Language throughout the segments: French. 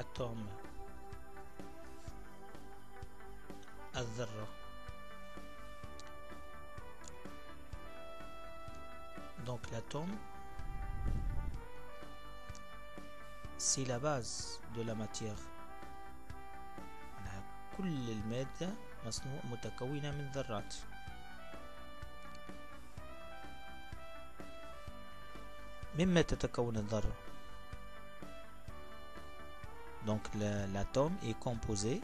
atome الذرة. Donc l'atome, c'est la base de la matière. كل المادة متكونة من ذرات. مما تتكون الذرة. Donc l'atome est composé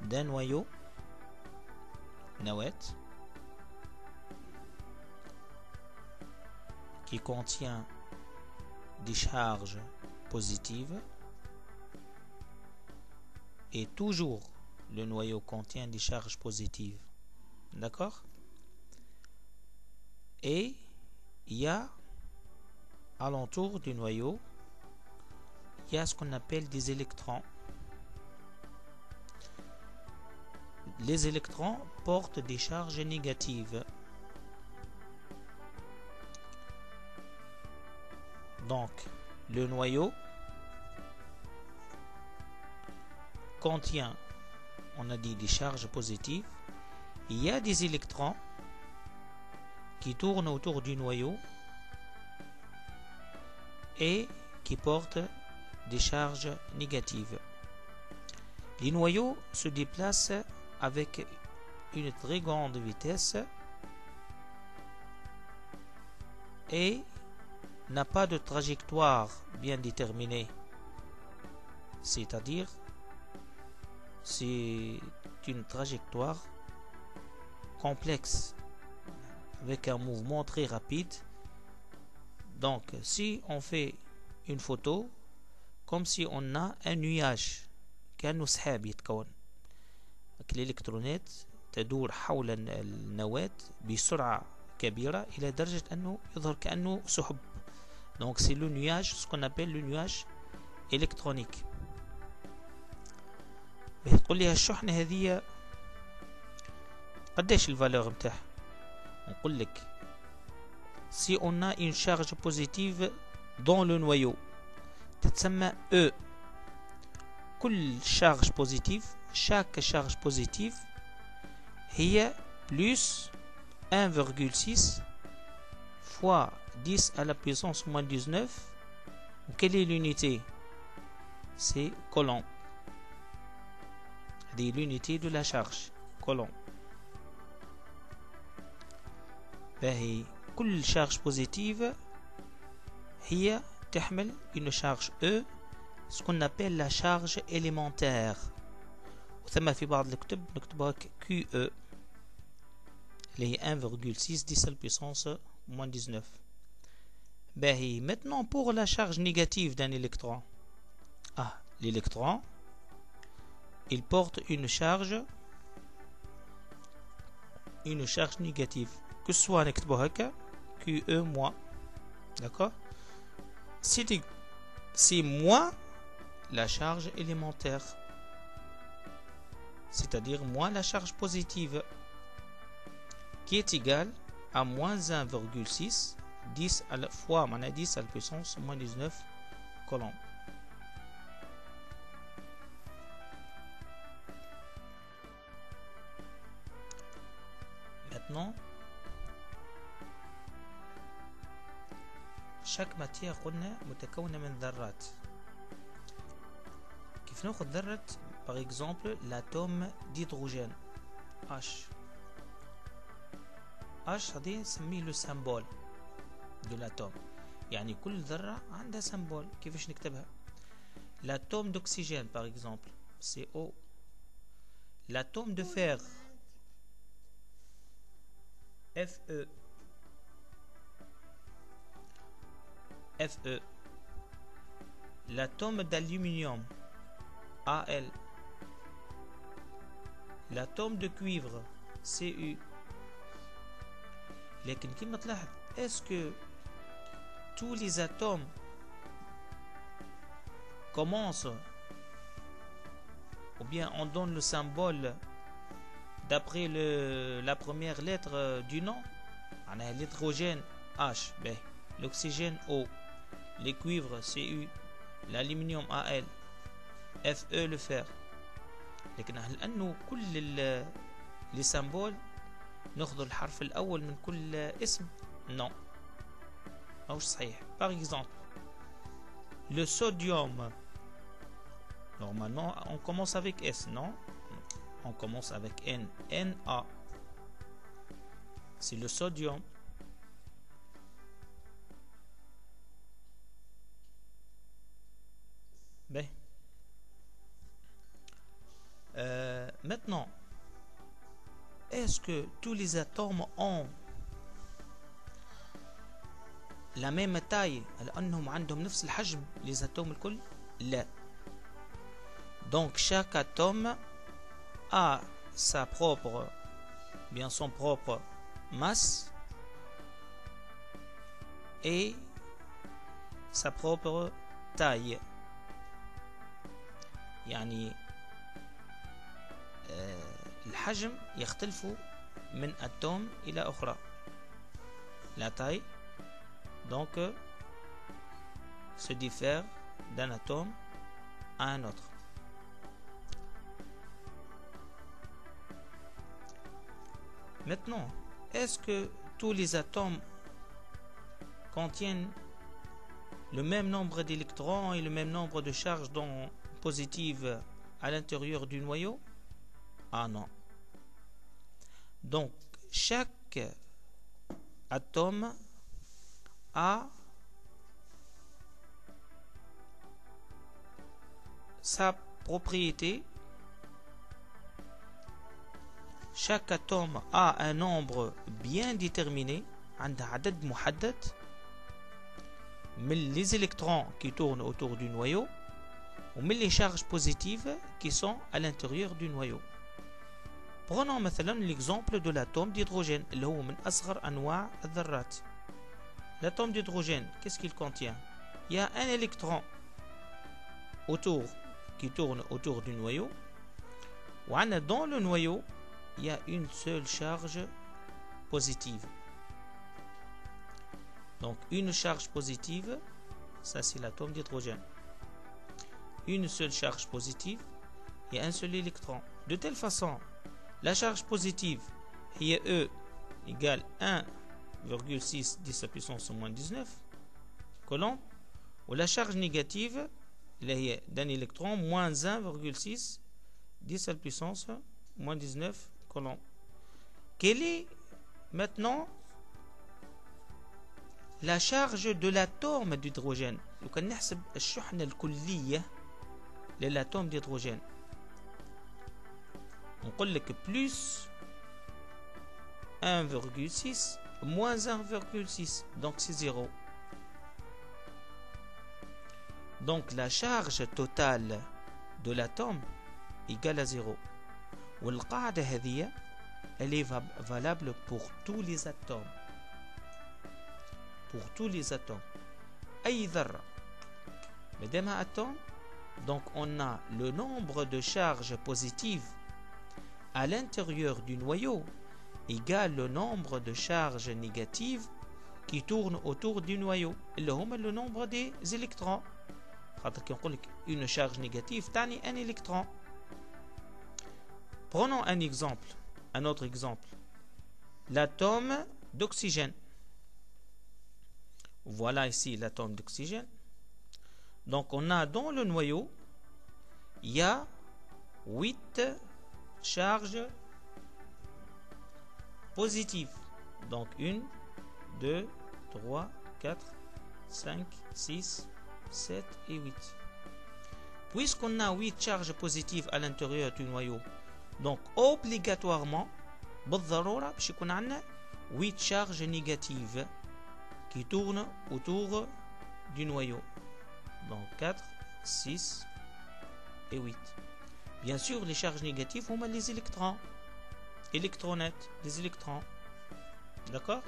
d'un noyau, نواة, qui contient des charges positives, et toujours le noyau contient des charges positives. D'accord? Et il y a alentour du noyau, il y a ce qu'on appelle des électrons. Les électrons portent des charges négatives. Donc, le noyau contient, on a dit, des charges positives. Il y a des électrons qui tournent autour du noyau et qui portent des charges négatives. Les noyaux se déplacent avec une très grande vitesse et n'a pas de trajectoire bien déterminée. C'est-à-dire, c'est une trajectoire complexe avec un mouvement très rapide. Donc, si on fait une photo, comme si on a un nuage, كأنه سحاب يتكون. الإلكترونات تدور حول النواة بسرعة كبيرة إلى درجة أنه يظهر كأنه سحب. Donc c'est le nuage, ce qu'on appelle le nuage électronique. تقول لي الشحنة هذه قديش الفالور متاعها؟ نقول لك si on a une charge positive dans le noyau تتسمى E. كل charge positive, chaque charge positive هي plus 1,6 fois 10 à la puissance moins 19. Quelle est l'unité? C'est coulomb. C'est l'unité de la charge, coulomb. باهي كل charge positive هي تحمل une charge E, ce qu'on appelle la charge élémentaire. وثم في بعض الكتب نكتبها QE اللي هي 1,6 10 à la puissance moins 19. باهي maintenant pour la charge négative d'un électron. L'électron, il porte une charge négative, que ce soit نكتبها هكا QE moins. D'accord? C'est moins la charge élémentaire, c'est-à-dire moins la charge positive, qui est égale à moins 1,6 10 à la fois 10 à la puissance moins 19 coulombs. Maintenant, chaque matière قلنا متكونة من ذرات. كيف ناخذ ذرة par exemple l'atome d'hydrogène H. H هذه نسميه le symbole de l'atome. يعني كل ذرة عندها symbole. كيفاش نكتبها؟ L'atome d'oxygène par exemple c'est O. L'atome de fer Fe. Fe. L'atome d'aluminium Al. L'atome de cuivre Cu. لكن كما تلاحظ est-ce que tous les atomes commencent ou bien on donne le symbole d'après la première lettre du nom? l'hydrogène H. l'oxygène O, les cuivres Cu, l'aluminium Al, Fe le fer. لكن هل أنه كل les symboles ناخذ الحرف الأول من كل اسم؟ non. ماهوش صحيح. Par exemple, le sodium, normalement on commence avec S, non? On commence avec N, Na. C'est le sodium. Ben. Maintenant, est-ce que tous les atomes ont la même taille لأنهم عندهم نفس الحجم les atomes الكل؟ لا. Donc chaque atome a sa propre, bien son propre masse et sa propre taille. يعني الحجم يختلف من atome إلى أخرى. La taille donc se diffère d'un atome à un autre. Maintenant, est-ce que tous les atomes contiennent le même nombre d'électrons et le même nombre de charges positives à l'intérieur du noyau? Ah non. Donc, chaque atome a sa propriété. Chaque atome a un nombre bien déterminé, عنده عدد محدد من les électrons qui tournent autour du noyau ou من les charges positives qui sont à l'intérieur du noyau. Prenons مثلا l'exemple de l'atome d'hydrogène اللي هو من أصغر أنواع الذرات. L'atome d'hydrogène, qu'est-ce qu'il contient? Il y a un électron qui tourne autour du noyau. Et dans le noyau, il y a une seule charge positive. Donc une charge positive, ça c'est l'atome d'hydrogène. Une seule charge positive, il y a un seul électron. De telle façon, la charge positive, il y a E égale 1,6 10 à puissance moins 19 coulombs, ou la charge négative, d'un électron, moins 1,6 10 à puissance moins 19 coulombs. Quelle est maintenant la charge de l'atome d'hydrogène? لو كان نحسب الشحنة الكلية للاتوم d'hydrogène, نقول لك plus 1,6 moins 1,6, donc c'est 0. Donc la charge totale de l'atome égale à 0. والقاعدة هذه elle est valable pour tous les atomes. Pour tous les atomes. أي ذرة مادامها atome, donc on a le nombre de charges positives à l'intérieur du noyau égale le nombre de charges négatives qui tournent autour du noyau اللي هما le nombre des électrons. خاطر كي نقول لك une charge négative تعني un électron. Prenons un exemple, un autre exemple. L'atome d'oxygène. Voilà ici l'atome d'oxygène. Donc on a dans le noyau, il y a 8 charges positives. Donc 1, 2, 3, 4, 5, 6, 7 et 8. Puisqu'on a 8 charges positives à l'intérieur du noyau, donc obligatoirement بالضرورة باش يكون عندنا 8 charges négatives qui tournent autour du noyau. Donc 4, 6 et 8. Bien sûr, les charges négatives sont les électrons. Électronettes, les électrons. D'accord?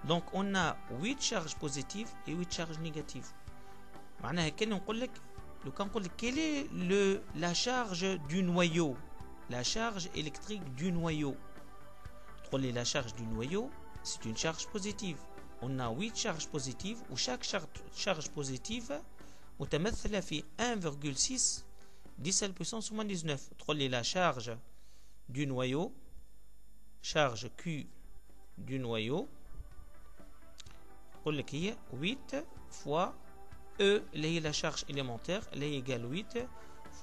Donc on a 8 charges positives et 8 charges négatives. معناها كان نقول لك لو كان نقول لك quelle est la charge du noyau, la charge électrique du noyau. تقول لي la charge du noyau c'est une charge positive. on a 8 charges positives où chaque charge positive متمثلة في 1,6 10 à la puissance moins 19. تقول لي la charge du noyau, charge Q du noyau, نقول لك هي 8 fois E اللي هي la charge élémentaire اللي هي égale 8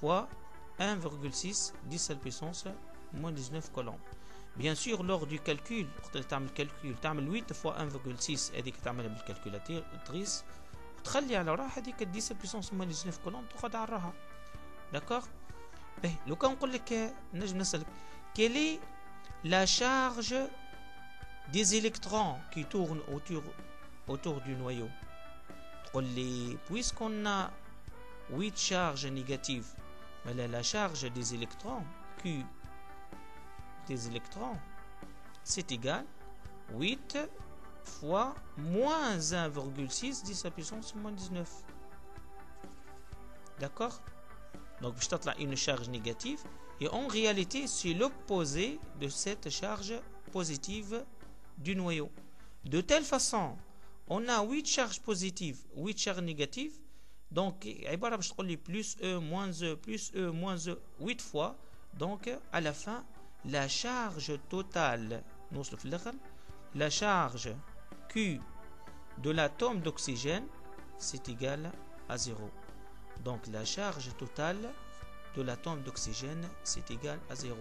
fois 1,6 10 à la puissance moins 19 coulombs. Bien sûr, lors du calcul, tu as le calcul, tu as 8 fois 1,6 هذيك تعملها بالكالكولاتريس وتخلي على راحة هذيك 10 puissance moins 19 coulombs تقعد على راحة. D'accord? لو كان نقول لك نجم نسألك quelle est la charge des électrons qui tournent autour du noyau? تقول لي puisqu'on a 8 charges négatives, la charge des électrons Q des électrons c'est égal 8 fois moins 1,6 10 à la puissance moins 19. D'accord? Donc je t'ai une charge négative et en réalité c'est l'opposé de cette charge positive du noyau. De telle façon on a 8 charges positives 8 charges négatives, donc عبارة باش تقول لي plus E moins E plus E moins E 8 fois, donc à la fin la charge totale نوصل في الآخر la charge Q de l'atome d'oxygène c'est égal à 0. Donc la charge totale de l'atome d'oxygène c'est égal à 0.